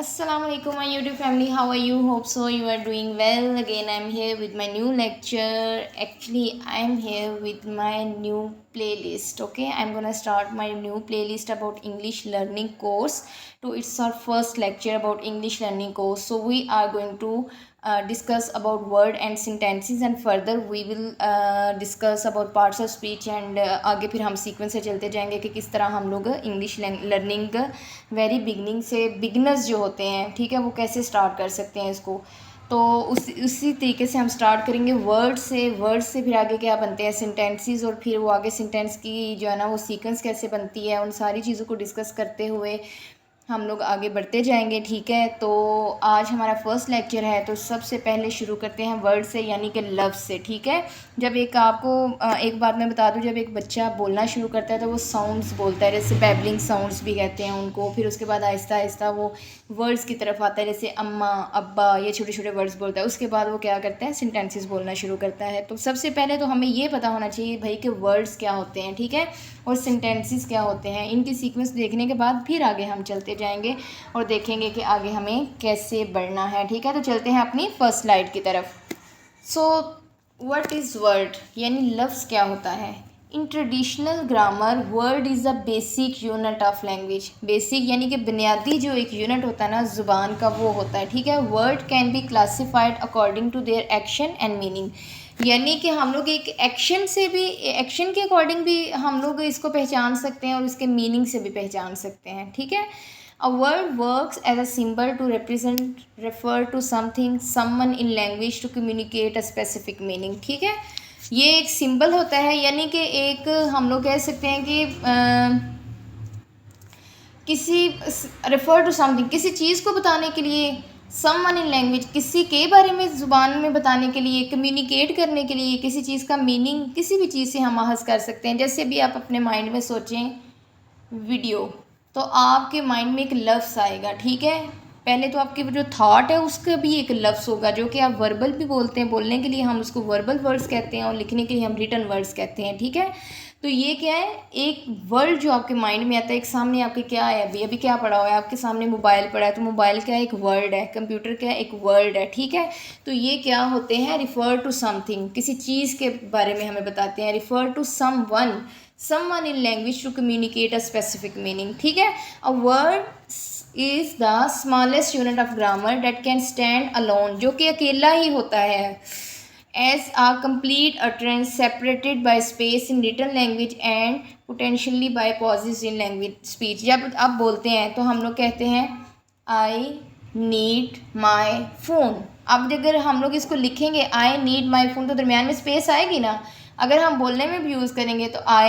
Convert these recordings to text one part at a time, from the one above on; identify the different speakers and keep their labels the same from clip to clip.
Speaker 1: Assalamu alaikum my YouTube family, how are you? Hope so you are doing well. Again I'm here with my new lecture. Actually I'm here with my new playlist. Okay, I'm gonna start my new playlist about English learning course. So it's our first lecture about English learning course. So we are going to discuss about word and sentences and further we will discuss about parts of speech and आगे फिर हम sequence से चलते जाएंगे कि किस तरह हम लोग इंग्लिश लर्निंग वेरी बिगनिंग से बिगनर्स जो होते हैं, ठीक है, वो कैसे स्टार्ट कर सकते हैं इसको। तो उसी तरीके से हम स्टार्ट करेंगे वर्ड से फिर आगे क्या बनते हैं सेंटेंसेस, और फिर वो आगे सेंटेंस की जो है ना वो सीक्वेंस कैसे बनती है, उन सारी चीज़ों को डिस्कस करते हुए हम लोग आगे बढ़ते जाएंगे। ठीक है, तो आज हमारा फर्स्ट लेक्चर है, तो सबसे पहले शुरू करते हैं वर्ड से यानी कि लफ्ज़ से। ठीक है, जब एक आपको एक बात मैं बता दूं, जब एक बच्चा बोलना शुरू करता है तो वो साउंड्स बोलता है, जैसे बैबलिंग साउंड्स भी कहते हैं उनको। फिर उसके बाद आहिस्ता आहिस्ता वो वर्ड्स की तरफ आता है, जैसे अम्मा अब्बा, ये छोटे छोटे वर्ड्स बोलता है। उसके बाद वो क्या करता है सेंटेंसेस बोलना शुरू करता है। तो सबसे पहले तो हमें ये पता होना चाहिए भाई कि वर्ड्स क्या होते हैं, ठीक है, और सेंटेंसेस क्या होते हैं। इनकी सीक्वेंस देखने के बाद फिर आगे हम चलते जाएंगे और देखेंगे कि आगे हमें कैसे बढ़ना है। ठीक है, तो चलते हैं अपनी फर्स्ट स्लाइड की तरफ। सो व्हाट इज़ वर्ड यानी लफ्ज़ क्या होता है। In traditional grammar word is a basic unit of language. Basic यानी कि बुनियादी जो एक यूनिट होता है ना ज़ुबान का, वो होता है। ठीक है, word can be classified according to their action and meaning, यानी कि हम लोग एक एक्शन से भी, एक्शन के अकॉर्डिंग भी हम लोग इसको पहचान सकते हैं और इसके मीनिंग से भी पहचान सकते हैं। ठीक है, a word works as a symbol to represent refer to something someone in language to communicate a specific meaning. ठीक है, ये एक सिंबल होता है, यानी कि एक हम लोग कह सकते हैं कि किसी रेफर टू समथिंग, किसी चीज़ को बताने के लिए, समवन इन लैंग्वेज, किसी के बारे में ज़ुबान में बताने के लिए, कम्युनिकेट करने के लिए, किसी चीज़ का मीनिंग किसी भी चीज़ से हम अहज़ कर सकते हैं। जैसे भी आप अपने माइंड में सोचें वीडियो, तो आपके माइंड में एक लफ्ज़ आएगा। ठीक है, पहले तो आपके जो थॉट है उसका भी एक लफ्ज़ होगा जो कि आप वर्बल भी बोलते हैं, बोलने के लिए हम उसको वर्बल वर्ड्स कहते हैं और लिखने के लिए हम रिटन वर्ड्स कहते हैं। ठीक है, तो ये क्या है, एक वर्ड जो आपके माइंड में आता है, एक सामने आपके क्या है, अभी अभी क्या पड़ा हुआ है, आपके सामने मोबाइल पड़ा है, तो मोबाइल क्या है, एक वर्ड है, कंप्यूटर क्या है, एक वर्ड है। ठीक है, तो ये क्या होते हैं, रिफ़र टू समथिंग, किसी चीज़ के बारे में हमें बताते हैं। Refer to someone in language to communicate a specific meaning. ठीक है, a word is the smallest unit of grammar that can stand alone, जो कि अकेला ही होता है, as a complete utterance separated by space in written language and potentially by pauses in language speech। जब आप बोलते हैं तो हम लोग कहते हैं I need my phone। अब अगर हम लोग इसको लिखेंगे I need my phone, तो दरम्यान में स्पेस आएगी ना। अगर हम बोलने में भी यूज़ करेंगे तो I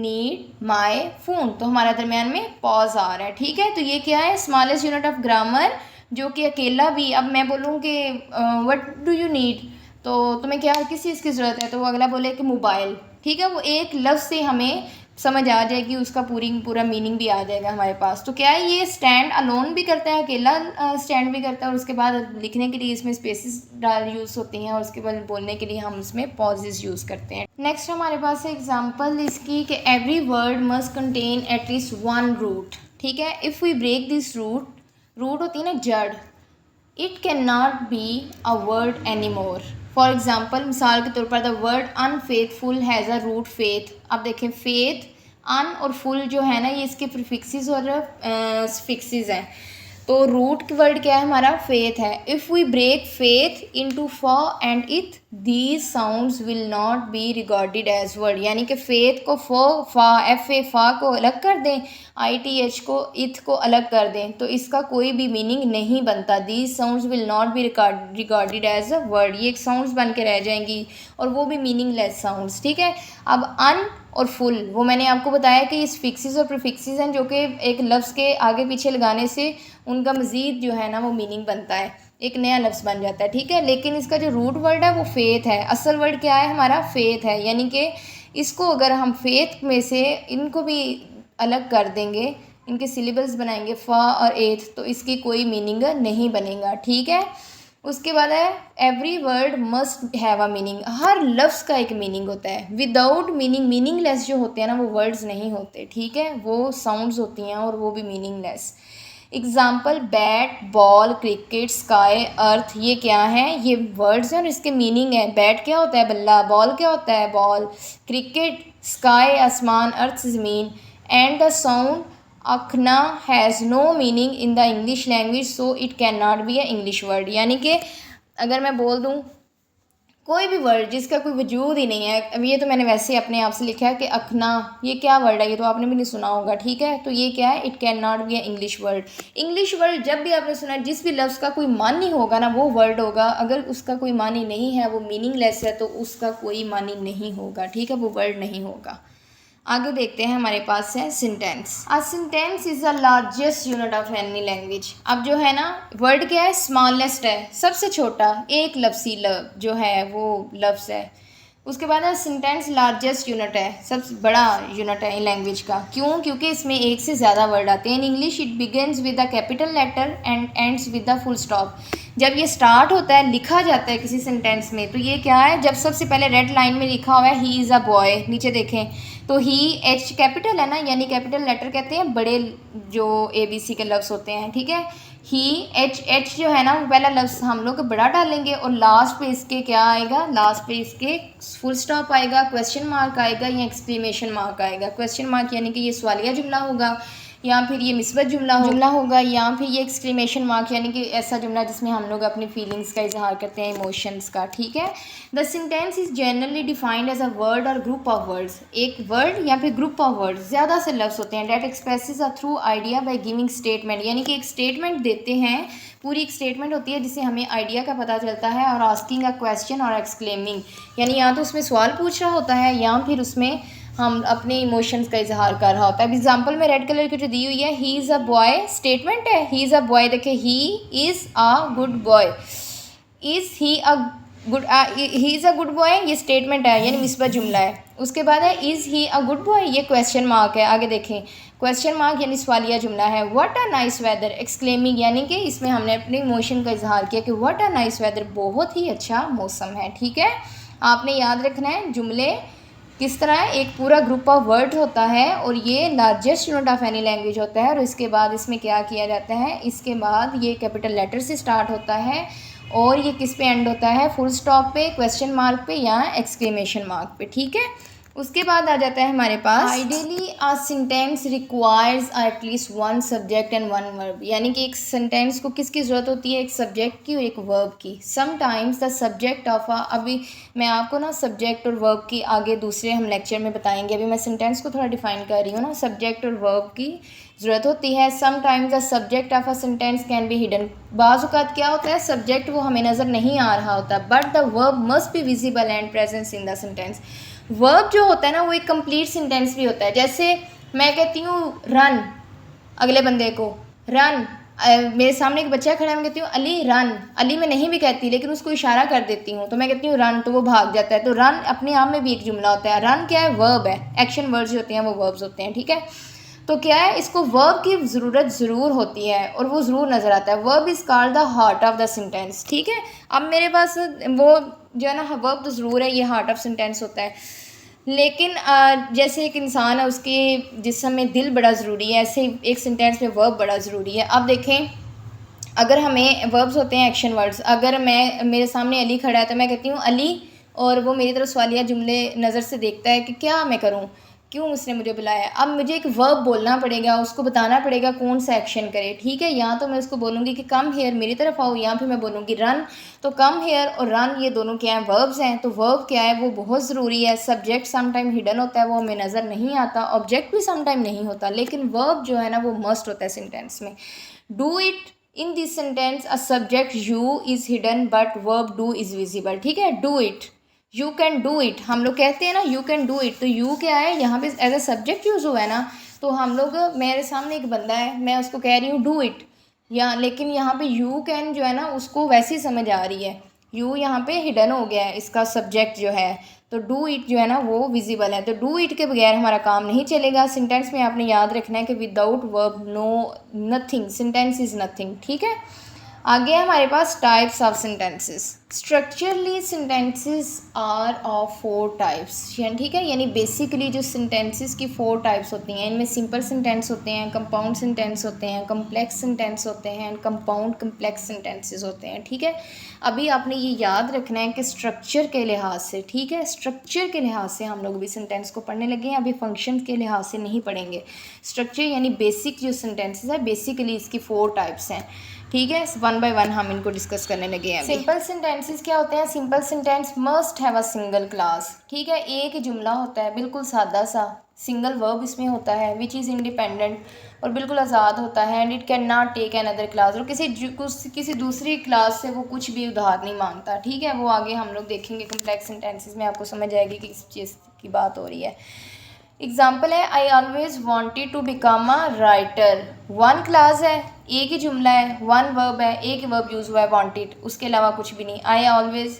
Speaker 1: need my phone, तो हमारा दरम्यान में पॉज आ रहा है। ठीक है, तो ये क्या है, स्मॉलेस्ट यूनिट ऑफ ग्रामर, जो कि अकेला भी, अब मैं बोलूँ कि व्हाट डू यू नीड, तो तुम्हें क्या किस चीज़ की ज़रूरत है, तो वो अगला बोले कि मोबाइल। ठीक है, वो एक लफ्ज़ से हमें समझ आ जाएगी, उसका पूरा मीनिंग भी आ जाएगा हमारे पास। तो क्या है, ये स्टैंड अलोन भी करता है, अकेला स्टैंड भी करता है, और उसके बाद लिखने के लिए इसमें स्पेसिस डाल यूज़ होती हैं, और उसके बाद बोलने के लिए हम इसमें पॉजेज यूज़ करते हैं। नेक्स्ट हमारे पास है एग्जाम्पल इसकी कि every word must contain at least one root. ठीक है, if we break this root होती है ना जड़, it can not be a word any more. For example, मिसाल के तौर पर the word unfaithful has a root faith. अब देखें, फेथ, अन और फुल जो है ना, ये इसके प्रीफिक्सेस और फिक्सेस हैं। तो रूट वर्ड क्या है हमारा, फेथ है। If we break faith into fa and ith, these sounds will not be regarded as word, यानी कि फेथ को फो फा एफ ए फा को अलग कर दें, आई टी एच को इथ को अलग कर दें, तो इसका कोई भी मीनिंग नहीं बनता। These sounds will not be regarded as a word, ये एक साउंड्स बन के रह जाएंगी और वो भी मीनिंगलेस साउंड्स। ठीक है, अब अन और फुल, वो मैंने आपको बताया कि इस फिक्सेस और प्रीफिक्सेस हैं जो कि एक लफ्ज़ के आगे पीछे लगाने से उनका मज़ीद जो है ना वो मीनिंग बनता है, एक नया लफ्ज़ बन जाता है। ठीक है, लेकिन इसका जो रूट वर्ड है वो फेथ है। असल वर्ड क्या है हमारा, फेथ है, यानी कि इसको अगर हम फेथ में से इनको भी अलग कर देंगे, इनके सिलेबल्स बनाएंगे फ़ा और एथ, तो इसकी कोई मीनिंग नहीं बनेगा। ठीक है, उसके बाद है every word must have a meaning, हर लफ्ज़ का एक मीनिंग होता है। विदाउट मीनिंग, मीनिंगलेस जो होते हैं ना वो वर्ड्स नहीं होते। ठीक है, वो साउंड्स होती हैं और वो भी meaningless. Example bat, ball, cricket, sky, earth, ये क्या है, ये वर्ड्स हैं और इसके मीनिंग है। बैट क्या होता है, बल्ला। बॉल क्या होता है, बॉल। क्रिकेट, स्काई आसमान, अर्थ ज़मीन। एंड द साउंड अखना has no meaning in the English language so it can not be a English word. यानी कि अगर मैं बोल दूँ कोई भी वर्ड जिसका कोई वजूद ही नहीं है, अब ये तो मैंने वैसे ही अपने आप से लिखा है कि अखना, ये क्या वर्ड है, ये तो आपने भी नहीं सुना होगा, ठीक है। तो ये क्या है, it can not be a English word. English word जब भी आपने सुना, जिस भी लफ्ज़ का कोई मानी होगा ना वो वर्ड होगा। अगर उसका कोई मानी नहीं है, वो मीनिंगलेस है, तो उसका कोई मानी नहीं होगा, ठीक है, वो वर्ड नहीं होगा। आगे देखते हैं, हमारे पास है sentence. A sentence is the largest unit of any language. अब जो है ना, वर्ड क्या है, स्मॉलेस्ट है, सबसे छोटा, एक लफ्सी जो है वो लफ्ज़ है। उसके बाद सिंटेंस लार्जेस्ट यूनिट है, सबसे बड़ा यूनिट है लैंग्वेज का। क्यों? क्योंकि इसमें एक से ज़्यादा वर्ड आते हैं। In English it begins with the capital letter and ends with the full stop. जब ये स्टार्ट होता है, लिखा जाता है किसी सेंटेंस में, तो ये क्या है, जब सबसे पहले रेड लाइन में लिखा हुआ है ही इज़ अ बॉय, नीचे देखें तो ही एच कैपिटल है ना, यानी कैपिटल लेटर कहते हैं बड़े जो ABC के लफ्ज़ होते हैं, ठीक है। ही एच जो है ना, वो पहला लफ्ज़ हम लोग बड़ा डालेंगे और लास्ट पे इसके क्या आएगा, लास्ट पे इसके फुल स्टॉप आएगा, क्वेश्चन मार्क आएगा या एक्सक्लेमेशन मार्क आएगा। क्वेश्चन मार्क यानी कि ये सवालिया जुमला होगा, या फिर ये मिसबत जुमला होगा, या फिर ये एक्सक्लेमेशन मार्क यानी कि ऐसा जुमला जिसमें हम लोग अपनी फीलिंग्स का इजहार करते हैं, इमोशंस का, ठीक है। The sentence is generally defined as a word और ग्रुप ऑफ वर्ड्स। एक वर्ड या फिर ग्रुप ऑफ वर्ड्स, ज़्यादा से लफ्ज़ होते हैं, that expresses a through idea by giving statement, यानी कि एक स्टेटमेंट देते हैं, पूरी एक स्टेटमेंट होती है जिससे हमें आइडिया का पता चलता है, और आस्किंग अ क्वेश्चन और एक्सक्लेमिंग, यानी या तो उसमें सवाल पूछ रहा होता है या फिर उसमें हम अपने इमोशंस का इजहार कर रहा होता है। एग्जाम्पल में रेड कलर की जो दी हुई है, he is a boy, statement है, ही इज़ अ बॉय। देखिए, he is a good boy, is he a good, he is a good boy, ये स्टेटमेंट है यानी मिसबत जुमला है। उसके बाद है is he a good boy, ये क्वेश्चन मार्क है। आगे देखें, क्वेश्चन मार्क यानी सवालिया जुमला है। व्हाट अ नाइस वेदर, एक्सक्लेमिंग, यानी कि इसमें हमने अपने इमोशन का इजहार किया कि व्हाट अ नाइस वेदर, बहुत ही अच्छा मौसम है, ठीक है। आपने याद रखना है जुमले किस तरह है, एक पूरा ग्रुप ऑफ वर्ड होता है और ये largest unit of any language होता है। और इसके बाद इसमें क्या किया जाता है, इसके बाद ये कैपिटल लेटर से स्टार्ट होता है और ये किस पे एंड होता है, फुल स्टॉप पे, क्वेश्चन मार्क पे या एक्सक्लेमेशन मार्क पे, ठीक है। उसके बाद आ जाता है हमारे पास, ideally a sentence requires at least one subject and one verb, यानी कि एक सेंटेंस को किसकी ज़रूरत होती है, एक सब्जेक्ट की और एक वर्ब की। समटाइम्स द सब्जेक्ट ऑफ अभी मैं आपको ना सब्जेक्ट और वर्ब की आगे दूसरे हम लेक्चर में बताएंगे, अभी मैं सेंटेंस को थोड़ा डिफाइन कर रही हूँ ना, सब्जेक्ट और वर्ब की ज़रूरत होती है। Sometimes the subject of a sentence can be hidden, बाज़ औक़ात क्या होता है, सब्जेक्ट वो हमें नज़र नहीं आ रहा होता, but the verb must be visible and presence in the sentence. Verb जो होता है ना, वो एक कंप्लीट सेंटेंस भी होता है। जैसे मैं कहती हूँ रन, अगले बंदे को रन, मेरे सामने एक बच्चा खड़ा है, मैं कहती हूँ अली रन, अली मैं नहीं भी कहती लेकिन उसको इशारा कर देती हूँ, तो मैं कहती हूँ रन, तो वो भाग जाता है। तो रन अपने आप में भी एक जुमला होता है। रन क्या है, वर्ब है, एक्शन वर्ड्स जो होते हैं वो वर्ब्स होते हैं, ठीक है। तो क्या है, इसको वर्ब की ज़रूरत ज़रूर होती है और वो ज़रूर नज़र आता है। Verb is called the heart of the sentence, ठीक है। अब मेरे पास वो जो है ना, वर्ब तो ज़रूर है, ये हार्ट ऑफ सेंटेंस होता है, लेकिन जैसे एक इंसान है, उसके जिस्म में दिल बड़ा ज़रूरी है, ऐसे एक सेंटेंस में वर्ब बड़ा ज़रूरी है। अब देखें, अगर हमें वर्ब्स होते हैं एक्शन वर्ड्स, अगर मेरे सामने अली खड़ा है तो मैं कहती हूँ अली, और वो मेरी तरफ सवालिया जुमले नज़र से देखता है कि क्या मैं करूँ, क्यों उसने मुझे बुलाया। अब मुझे एक वर्ब बोलना पड़ेगा, उसको बताना पड़ेगा कौन सा एक्शन करे, ठीक है। या तो मैं उसको बोलूँगी कि कम हेयर, मेरी तरफ आओ, या फिर मैं बोलूँगी रन। तो कम हेयर और रन ये दोनों क्या हैं, वर्ब्स हैं। तो वर्ब क्या है, वो बहुत ज़रूरी है। सब्जेक्ट सम टाइम हिडन होता है, वो हमें नज़र नहीं आता, ऑब्जेक्ट भी सम टाइम नहीं होता, लेकिन वर्ब जो है ना वो मस्ट होता है सेंटेंस में। Do it, in this sentence a subject you is hidden but verb do is visible, ठीक है। Do it, you can do it, हम लोग कहते हैं ना यू कैन डू इट, तो यू क्या है, यहाँ पे एज अ सब्जेक्ट यूज़ हुआ है ना। तो हम लोग, मेरे सामने एक बंदा है, मैं उसको कह रही हूँ डू इट, या लेकिन यहाँ पे यू कैन जो है ना उसको वैसी समझ आ रही है, यू यहाँ पे हिडन हो गया है इसका सब्जेक्ट जो है। तो डू इट जो है ना वो विजिबल है, तो डू इट के बगैर हमारा काम नहीं चलेगा। सेंटेंस में आपने याद रखना है कि without verb no nothing, sentence is nothing, ठीक है। आगे हमारे पास types of sentences. Structurally sentences are of 4 types, ठीक है, यानी बेसिकली जो सेंटेंसेस की 4 टाइप्स होती हैं, इनमें सिंपल सेंटेंस होते हैं, कंपाउंड सेंटेंस होते हैं, कम्प्लेक्स सेंटेंस होते हैं एंड कंपाउंड कम्प्लेक्स सेंटेंसेस होते हैं, ठीक है। अभी आपने ये याद रखना है कि स्ट्रक्चर के लिहाज से, ठीक है, स्ट्रक्चर के लिहाज से हम लोग भी सेंटेंस को पढ़ने लगे हैं, अभी फंक्शन के लिहाज से नहीं पढ़ेंगे। स्ट्रक्चर यानी बेसिक जो सेंटेंसेस है, बेसिकली इसकी 4 टाइप्स हैं, ठीक है। 1 बाय 1 हम इनको डिस्कस करने लगे हैं। सिंपल सेंटेंसेस क्या होते हैं? Simple sentence must have a single class, ठीक है, एक ही जुमला होता है, बिल्कुल सादा सा, सिंगल वर्ब इसमें होता है, विच इज़ इंडिपेंडेंट, और बिल्कुल आज़ाद होता है, and it can not take another class, और किसी दूसरी क्लास से वो कुछ भी उधार नहीं मांगता, ठीक है। वो आगे हम लोग देखेंगे कम्प्लेक्स सेंटेंसेस में, आपको समझ आएगी कि किस चीज़ की बात हो रही है। एग्जाम्पल है, I always wanted to become a writer. 1 class है, एक ही जुमला है, 1 वर्ब है, एक ही वर्ब यूज़ हुआ है, वॉन्टेड, उसके अलावा कुछ भी नहीं। I always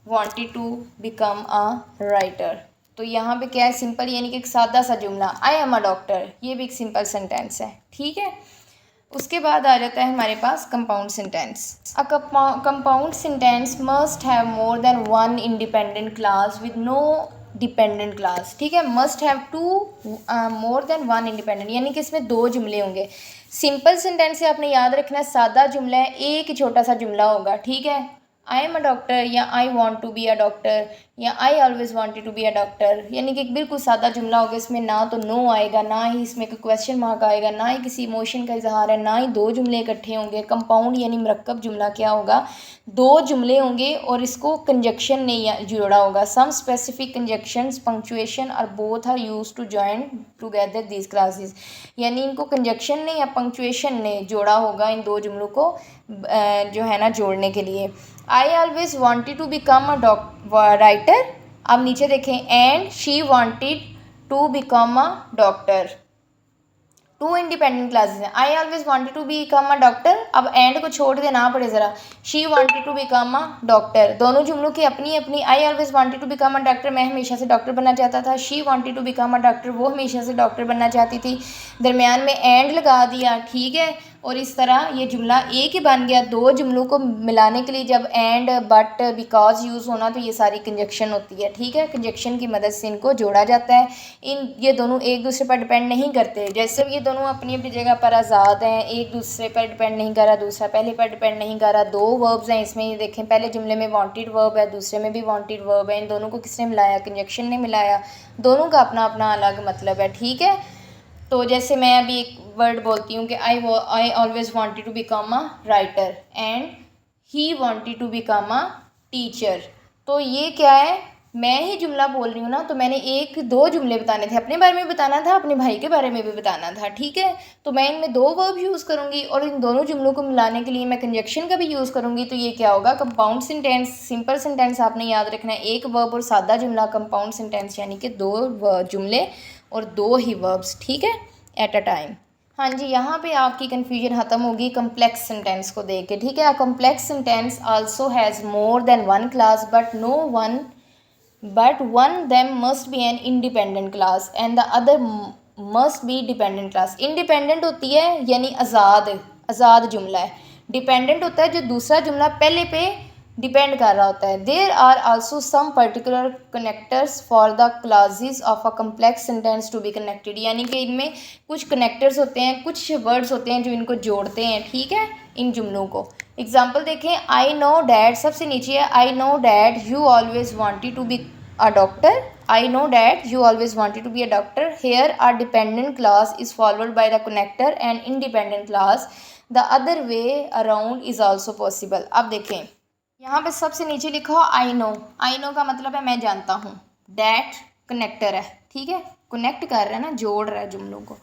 Speaker 1: wanted to become a writer, तो यहाँ पे क्या है? सिंपल, यानी कि एक सादा सा जुमला। आई एम अ डॉक्टर, ये भी एक सिंपल सेंटेंस है, ठीक है। उसके बाद आ जाता है हमारे पास compound sentence. A compound sentence must have more than 1 independent class with no dependent clause, ठीक है। Must have 2 more than 1 independent, यानी कि इसमें 2 जुमले होंगे। सिंपल सेंटेंस से आपने याद रखना है, सादा जुमला है, एक ही छोटा सा जुमला होगा, ठीक है। आई एम अ डॉक्टर या I want to be a doctor या I always wanted to be a doctor, यानी कि एक बिल्कुल सादा जुमला होगा। इसमें ना तो नो आएगा, ना ही इसमें कोई क्वेश्चन मार्क आएगा, ना ही किसी इमोशन का इजहार है, ना ही 2 जुमले इकट्ठे होंगे। कंपाउंड यानी मरकब जुमला क्या होगा? 2 जुमले होंगे और इसको कंजक्शन नहीं जोड़ा होगा। सम स्पेसिफिक कंजक्शंस, पंक्चुएशन और both are use to join together these classes, यानी इनको कंजक्शन ने या पंक्चुएशन ने जोड़ा होगा इन 2 जुमलों को जो है ना जोड़ने के लिए। I always wanted to become a writer, अब नीचे देखें, and she wanted to become a doctor. 2 independent clauses हैं। I always wanted to become a doctor, अब एंड को छोड़ देना पड़े ज़रा, she wanted to become a doctor. दोनों जुमलों की अपनी अपनी, I always wanted to become a doctor, मैं हमेशा से डॉक्टर बनना चाहता था। She wanted to become a doctor, वो हमेशा से डॉक्टर बनना चाहती थी। दरमियान में एंड लगा दिया, ठीक है, और इस तरह ये जुमला एक ही बन गया। 2 जुमलों को मिलाने के लिए जब एंड, बट, बिकॉज यूज़ होना, तो ये सारी कंजक्शन होती है, ठीक है। कंजक्शन की मदद से इनको जोड़ा जाता है। ये दोनों एक दूसरे पर डिपेंड नहीं करते, जैसे ये दोनों अपनी अपनी जगह पर आज़ाद हैं, एक दूसरे पर डिपेंड नहीं कर रहा, दूसरा पहले पर डिपेंड नहीं कर रहा। 2 वर्ब्स हैं इसमें, ये देखें, पहले जुमले में वांटेड वर्ब है, दूसरे में भी वांटेड वर्ब है, इन दोनों को किसने मिलाया? कंजक्शन ने मिलाया। दोनों का अपना अपना अलग मतलब है, ठीक है। तो जैसे मैं अभी एक वर्ड बोलती हूँ कि I always wanted to become a writer and he wanted to become a teacher, तो ये क्या है? मैं ही जुमला बोल रही हूँ ना, तो मैंने 1-2 जुमले बताने थे, अपने बारे में बताना था, अपने भाई के बारे में भी बताना था, ठीक है। तो मैं इनमें 2 वर्ब यूज़ करूँगी और इन दोनों जुमलों को मिलाने के लिए मैं कंजक्शन का भी यूज़ करूँगी, तो ये क्या होगा? Compound sentence. सिंपल सेंटेंस आपने याद रखना है, 1 वर्ब और सादा जुमला। कंपाउंड सेंटेंस यानी कि 2 जुमले और 2 ही वर्ब्स, ठीक है, एट अ टाइम। हाँ जी, यहाँ पे आपकी कन्फ्यूजन ख़त्म होगी कम्प्लेक्स सेंटेंस को देख के, ठीक है। Complex sentence also has more than 1 class but one them must be an independent class and the other must be dependent class। independent होती है यानी आज़ाद जुमला है। डिपेंडेंट होता है जो दूसरा जुमला पहले पे डिपेंड कर रहा होता है। There are also some particular connectors for the classes of a complex sentence to be connected, यानी कि इनमें कुछ कनेक्टर्स होते हैं, कुछ वर्ड्स होते हैं जो इनको जोड़ते हैं, ठीक है, इन जुमलों को। एग्जाम्पल देखें, आई नो डैड, सबसे नीचे है, I know dad you always wanted to be a doctor। I know that you always wanted to be a doctor। Here a dependent clause is followed by the connector and independent clause the other way around is also possible। अब देखें, यहाँ पे सबसे नीचे लिखा हो I know। I know का मतलब है मैं जानता हूँ। that कनेक्टर है, ठीक है, कनेक्ट कर रहा है ना, जोड़ रहा है जुमलों को।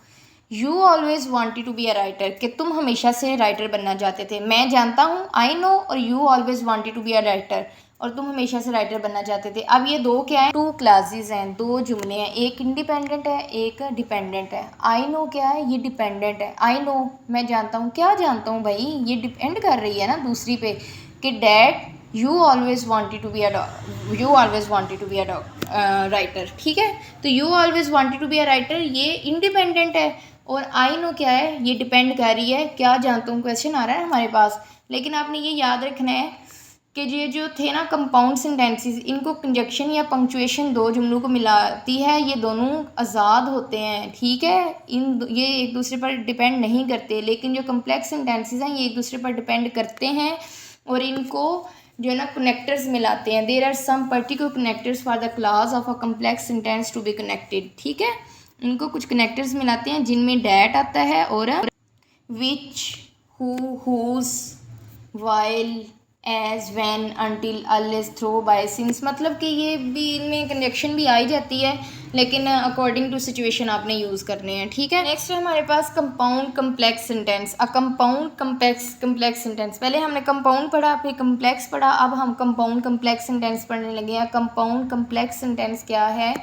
Speaker 1: You always wanted to be a writer, कि तुम हमेशा से राइटर बनना चाहते थे। मैं जानता हूँ I know और you always wanted to be a writer, और तुम हमेशा से राइटर बनना चाहते थे। अब ये 2 क्या है? 2 क्लासेस हैं, 2 जुमले हैं, एक इंडिपेंडेंट है, एक डिपेंडेंट है। आई नो क्या है? ये डिपेंडेंट है। आई नो मैं जानता हूँ, क्या जानता हूँ भाई? ये डिपेंड कर रही है ना दूसरी पे, कि dad you always wanted to be a writer, ठीक है। तो you always wanted to be a writer ये इंडिपेंडेंट है, और आई नो क्या है, ये डिपेंड कर रही है, क्या जानता हूँ क्वेश्चन आ रहा है हमारे पास। लेकिन आपने ये याद रखना है कि ये जो थे ना कंपाउंड सेंटेंसेस, इनको कंजक्शन या पंक्चुएशन दो जुमलों को मिलाती है, ये दोनों आज़ाद होते हैं, ठीक है। ये एक दूसरे पर डिपेंड नहीं करते, लेकिन जो कम्प्लेक्स सेंटेंसेस हैं ये एक दूसरे पर डिपेंड करते हैं और इनको जो है ना कनेक्टर्स मिलाते हैं। There are some particular connectors for the class of a complex sentence to be connected, ठीक है। इनको कुछ कनेक्टर्स मिलाते हैं जिनमें डैट आता है और which, who, whose, while, as, when, until, unless, though, by, since, मतलब कि ये भी इनमें कंजक्शन भी आई जाती है, लेकिन अकॉर्डिंग टू सिचुएशन आपने यूज़ करने हैं, ठीक है। नेक्स्ट है हमारे पास compound complex sentence. A compound complex sentence, पहले हमने कंपाउंड पढ़ा फिर कम्प्लेक्स पढ़ा, अब हम कंपाउंड कम्प्लेक्स सेंटेंस पढ़ने लगे हैं। कंपाउंड कम्प्लेक्स सेंटेंस क्या है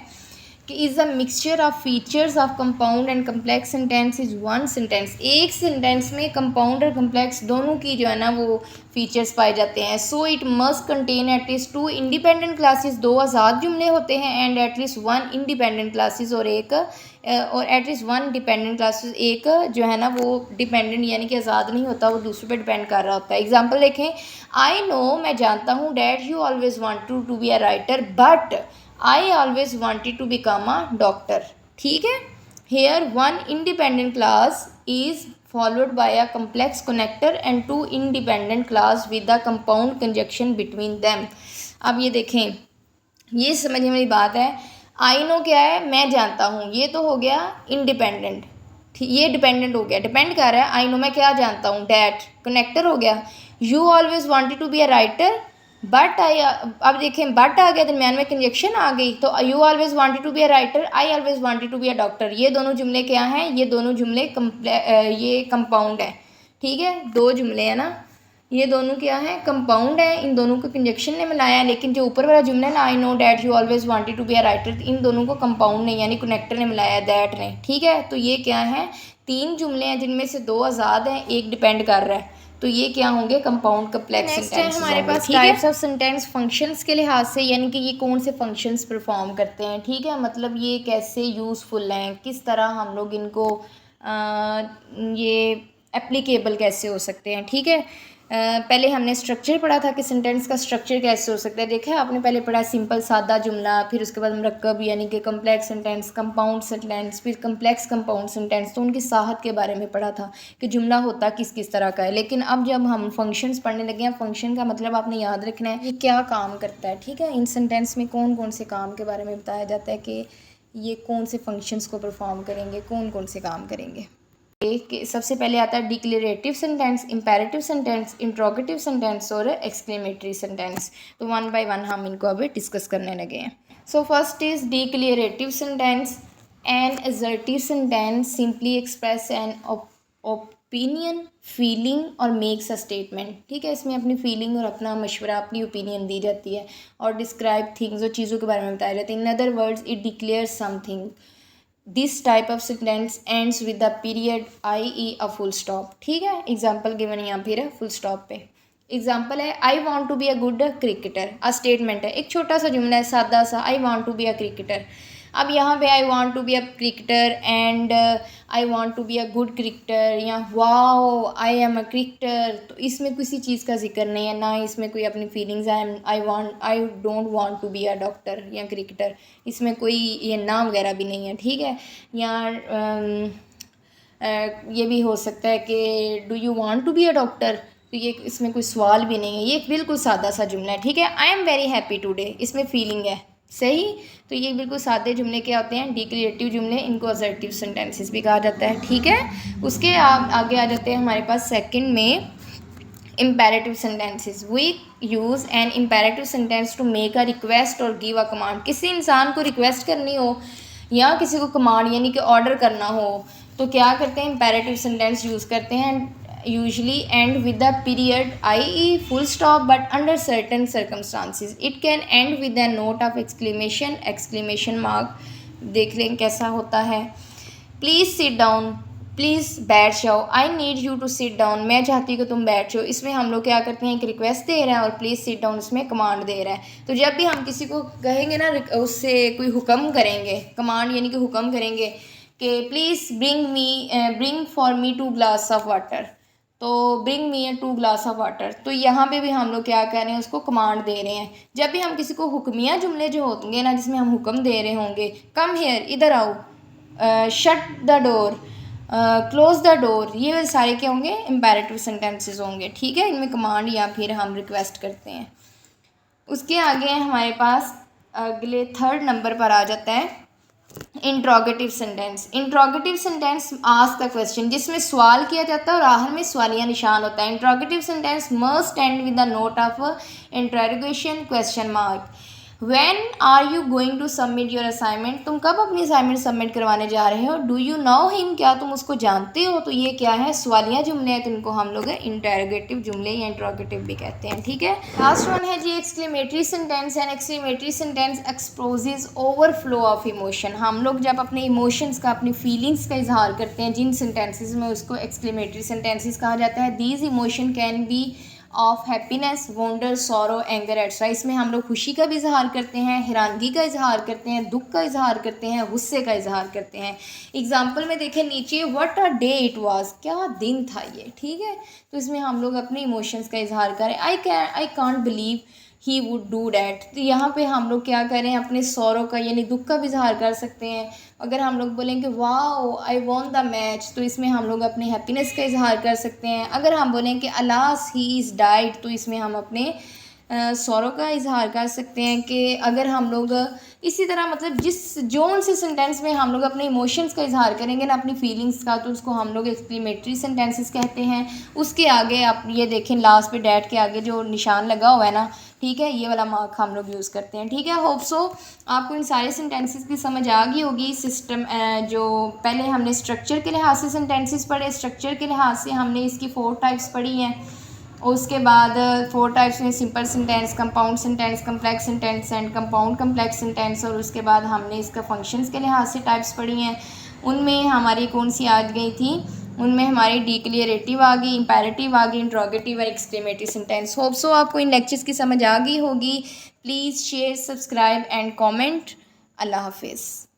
Speaker 1: कि is a mixture of features of compound and complex sentence is one sentence. एक सेंटेंस में कंपाउंड और कम्प्लेक्स दोनों की जो है ना वो फीचर्स पाए जाते हैं। So it must contain at least to independent classes, दो आज़ाद जुमले होते हैं, and at least one independent classes और एटलीस्ट वन डिपेंडेंट क्लासेस, एक जो है ना वो डिपेंडेंट यानी कि आज़ाद नहीं होता, वो दूसरे पे डिपेंड कर रहा होता है। एग्जाम्पल देखें, आई नो, मैं जानता हूँ, that you always want to be a writer but I always wanted to become a doctor, ठीक है। Here one independent class is followed by a complex connector and two independent class with a compound conjunction between them. अब ये देखें, ये समझने वाली बात है। आई नो क्या है, मैं जानता हूँ, ये तो हो गया इंडिपेंडेंट, ये डिपेंडेंट हो गया, डिपेंड कर रहा है। आई नो मैं क्या जानता हूँ, डैट कनेक्टर हो गया। You always wanted to be a writer but I, अब देखें बट आ गया, दरम्यान में कंजक्शन आ गई, तो you always wanted to be a writer, I always wanted to be a doctor, ये दोनों जुमले क्या हैं, ये दोनों जुमले ये कंपाउंड है, ठीक है। दो जुमले हैं ना, ये दोनों क्या है, कंपाउंड है, इन दोनों को कंजक्शन ने मिलाया। लेकिन जो ऊपर वाला जुमला है ना, I know that you always wanted to be a writer, इन दोनों को कंपाउंड ने यानी कनेक्टर ने मिलाया, दैट ने, ठीक है। तो ये क्या है, तीन जुमले हैं जिनमें से दो आज़ाद हैं, एक डिपेंड कर रहा है, तो ये क्या होंगे, कंपाउंड कम्प्लेक्स सेंटेंस। हमारे पास टाइप्स ऑफ सेंटेंस फंक्शंस के लिहाज से, यानी कि ये कौन से फंक्शंस परफॉर्म करते हैं, ठीक है, मतलब ये कैसे यूज़फुल हैं, किस तरह हम लोग इनको ये एप्लीकेबल कैसे हो सकते हैं, ठीक है। पहले हमने स्ट्रक्चर पढ़ा था कि सेंटेंस का स्ट्रक्चर कैसे हो सकता है, देखा है आपने, पहले पढ़ा सिंपल सादा जुमला, फिर उसके बाद मरक्कब यानी कि कम्प्लेक्स सेंटेंस, कंपाउंड सेंटेंस, फिर कम्प्लेक्स कंपाउंड सेंटेंस, तो उनकी साहत के बारे में पढ़ा था कि जुमला होता किस किस तरह का है। लेकिन अब जब हम फंक्शंस पढ़ने लगे हैं, फंक्शन का मतलब आपने याद रखना है ये क्या काम करता है, ठीक है। इन सेंटेंस में कौन कौन से काम के बारे में बताया जाता है कि ये कौन से फंक्शंस को परफॉर्म करेंगे, कौन कौन से काम करेंगे। सबसे पहले आता है declarative sentence, imperative sentence, interrogative sentence और एक्सक्लेमेटरी सेंटेंस। तो वन बाय वन हम इनको अभी डिस्कस करने लगे हैं। So first is declarative sentence. An assertive sentence simply express an opinion, feeling और मेक्स अ स्टेटमेंट, ठीक है। इसमें अपनी फीलिंग और अपना मशवरा, अपनी ओपिनियन दी जाती है और डिस्क्राइब थिंग्स और चीज़ों के बारे में बताया जाता है। In other words it declares something. This type of sentence ends with the period i.e. A full stop, ठीक है। एग्जाम्पल गिवन यहाँ फिर फुल स्टॉप पे एग्जाम्पल है, I want to be a good cricketer, a statement है, एक छोटा सा जुमला है सादा सा, I want to be a cricketer. अब यहाँ पे I want to be a cricketer and I want to be a good cricketer या wow I am a cricketer, तो इसमें किसी चीज़ का जिक्र नहीं है, ना इसमें कोई अपनी फीलिंग्स है। I don't want to be a doctor या क्रिकेटर, इसमें कोई ये नाम वगैरह भी नहीं है, ठीक है। या ये भी हो सकता है कि do you want to be a doctor, तो ये इसमें कोई सवाल भी नहीं है, ये बिल्कुल सादा सा जुमला है, ठीक है। I am very happy today, इसमें फीलिंग है, सही। तो ये बिल्कुल सादे जुमले क्या होते हैं, डिक्लेरेटिव जुमले, इनको असर्टिव सेंटेंसेस भी कहा जाता है, ठीक है। उसके आगे आ जाते हैं हमारे पास सेकंड में imperative sentences. We use an imperative sentence to make a request or give a command. किसी इंसान को रिक्वेस्ट करनी हो या किसी को कमांड यानी कि ऑर्डर करना हो तो क्या करते हैं, imperative sentence यूज़ करते हैं। usually end with the period i.e. full stop, but under certain circumstances it can end with a note of exclamation, exclamation mark। देख लें कैसा होता है। प्लीज़ सिट डाउन, प्लीज़ बैठ जाओ, I need you to sit down, मैं चाहती हूँ कि तुम बैठ जाओ। इसमें हम लोग क्या करते हैं, एक रिक्वेस्ट दे रहे हैं और प्लीज़ सिट डाउन इसमें कमांड दे रहा है। तो जब भी हम किसी को कहेंगे ना, उससे कोई हुक्म करेंगे, कमांड यानी कि हुक्म करेंगे कि please bring for me 2 glass of water, तो bring me 2 glass of water. तो यहाँ पे भी हम लोग क्या कर रहे हैं, उसको कमांड दे रहे हैं। जब भी हम किसी को हुक्मिया जुमले जो होंगे ना, जिसमें हम हुक्म दे रहे होंगे, कम हेयर, इधर आओ, shut the door, close the door, ये सारे क्या होंगे, इम्पेरेटिव सेंटेंसेस होंगे। ठीक है, इनमें कमांड या फिर हम रिक्वेस्ट करते हैं। उसके आगे हमारे पास अगले 3rd नंबर पर आ जाता है interrogative sentence. Interrogative sentence ask the question, जिसमें सवाल किया जाता है और आखिर में सवालिया निशान होता है। Interrogative sentence must end with the note of interrogation question mark. When are you going to submit your assignment, तुम कब अपनी असाइनमेंट सबमिट करवाने जा रहे हो। डू यू नो हिम, क्या तुम उसको जानते हो। तो ये क्या है, सवालिया जुमले हैं, तो इनको हम लोग इंटरोगेटिव जुमले या इंट्रोगेटिव भी कहते हैं। ठीक है, लास्ट वन है जी exclamatory sentence. And exclamatory sentence expresses overflow of emotion. हम लोग जब अपने इमोशंस का, अपनी फीलिंग्स का इजहार करते हैं जिन सेंटेंसेस में, उसको एक्सक्लेमेटरी सेंटेंसेस कहा जाता है। These emotion can be of happiness, wonder, sorrow, anger etcetera. इसमें हम लोग खुशी का भी इजहार करते हैं, हैरानगी का इजहार करते हैं, दुख का इजहार करते हैं, गुस्से का इजहार करते हैं। एग्जाम्पल में देखें नीचे, what a day it was, क्या दिन था ये। ठीक है, तो इसमें हम लोग अपने इमोशंस का इजहार करें। I can't believe he would do that. तो यहाँ पे हम लोग क्या करें, अपने सौरों का यानी दुख का भी इजहार कर सकते हैं। अगर हम लोग बोलें कि wow I won the match, तो इसमें हम लोग अपने हैप्पीनेस का इजहार कर सकते हैं। अगर हम बोलें कि अलास ही इज़ डाइड, तो इसमें हम अपने सौरों का इजहार कर सकते हैं। कि अगर हम लोग इसी तरह मतलब जिस जोन से सेंटेंस में हम लोग अपने इमोशंस का इजहार करेंगे ना, अपनी फीलिंग्स का, तो उसको हम लोग एक्सक्लेमेटरी सेंटेंसेस कहते हैं। उसके आगे आप ये देखें, लास्ट पे डैट के आगे जो निशान लगा हुआ है ना, ठीक है, ये वाला मार्क हम लोग यूज़ करते हैं। ठीक है, होप सो आपको इन सारे सेंटेंसेस की समझ आ गई होगी। सिस्टम जो पहले हमने स्ट्रक्चर के लिहाज से सेंटेंसेस पढ़े, स्ट्रक्चर के लिहाज से हमने इसकी 4 टाइप्स पढ़ी हैं। उसके बाद 4 टाइप्स में simple sentence, compound sentence, complex sentence and compound complex sentence. और उसके बाद हमने इसका फंक्शंस के लिहाज से टाइप्स पढ़ी हैं। उनमें हमारी कौन सी आ गई थी, उनमें हमारी डिक्लेरेटिव आ गई, इंपेरेटिव आ गई, इंट्रोगेटिव और एक्सक्लेमेटरी सेंटेंस। होप सो आपको इन लेक्चर्स की समझ आ गई होगी। Please share, subscribe and comment. अल्लाह हाफिज़।